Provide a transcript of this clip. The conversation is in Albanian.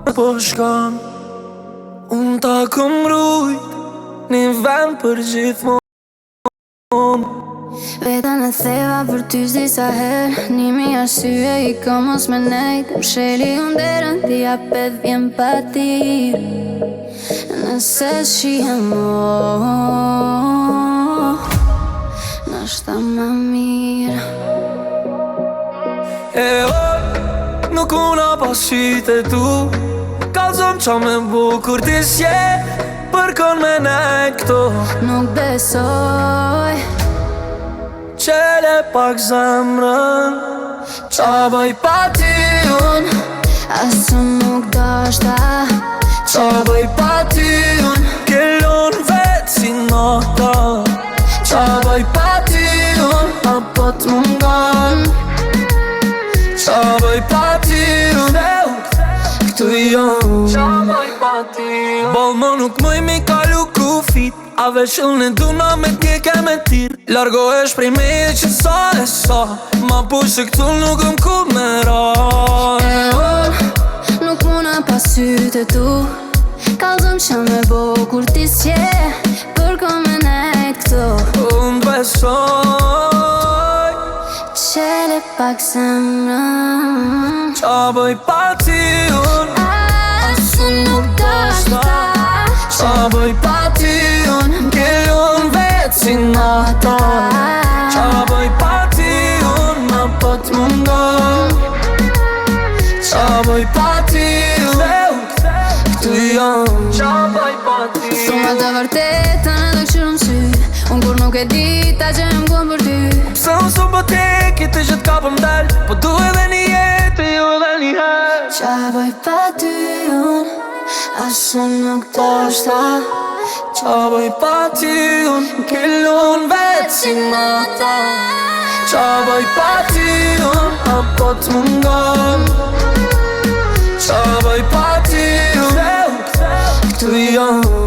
po shkon, unë ta kom rujt një vend për gjithmonë. Vetën e theva për ty s'di sa her, 1000 arsye i ka mos me nejt. Më sheli unë derën ti apet vjen pa tir. Nëse shihe mo nashta ma mirë. E oj, nuk una pas qyte tu, kalzom qa me bukur ti s'je, për kon me nejt këto. Nuk besoj Qele pak zemrën, qa bëj pa ty unë, asu nuk dashta. qa bëj pa ty unë, kellon vetë si nota. Qa bëj pa ty unë, apo t'mungon. Qa bëj pa ty unë, këtu jon. Qa bëj pa ty unë, bol mo nuk mëj mi kalu kufit, a veç unë e duna me t'nje keme tir. Largo esh prej me që sa e sa, ma pushë këtu nuk m'ku me ra. E nuk muna pas syte tu, kalzëm qa me bo kur ti s'je, për ko me nejt këto. Unë besoj Qele pak zemrën, qa bëj pa ty unë, asu nuk dashta. qa bëj pa ty unë, kellon vetë si nata. Qa bëj pa ty unë, ma po t'mungon. Qa bëj pa ty unë, këtu jon. Qa bëj pa ty unë, Thuma të vërtetën edhe këshirëm sy, unë kur nuk e di ta që jem kom për ty. pse unë së më teki të gjithë ka për mdel, po du edhe një jetë, ju edhe një her. Qa bëj pa ty unë, asu nuk dashta. Qa bëj pa ty unë, kellon vetë si nata. Qa bëj pa ty unë, apo t'mungon. Qa bëj pa ty unë, këtu jon.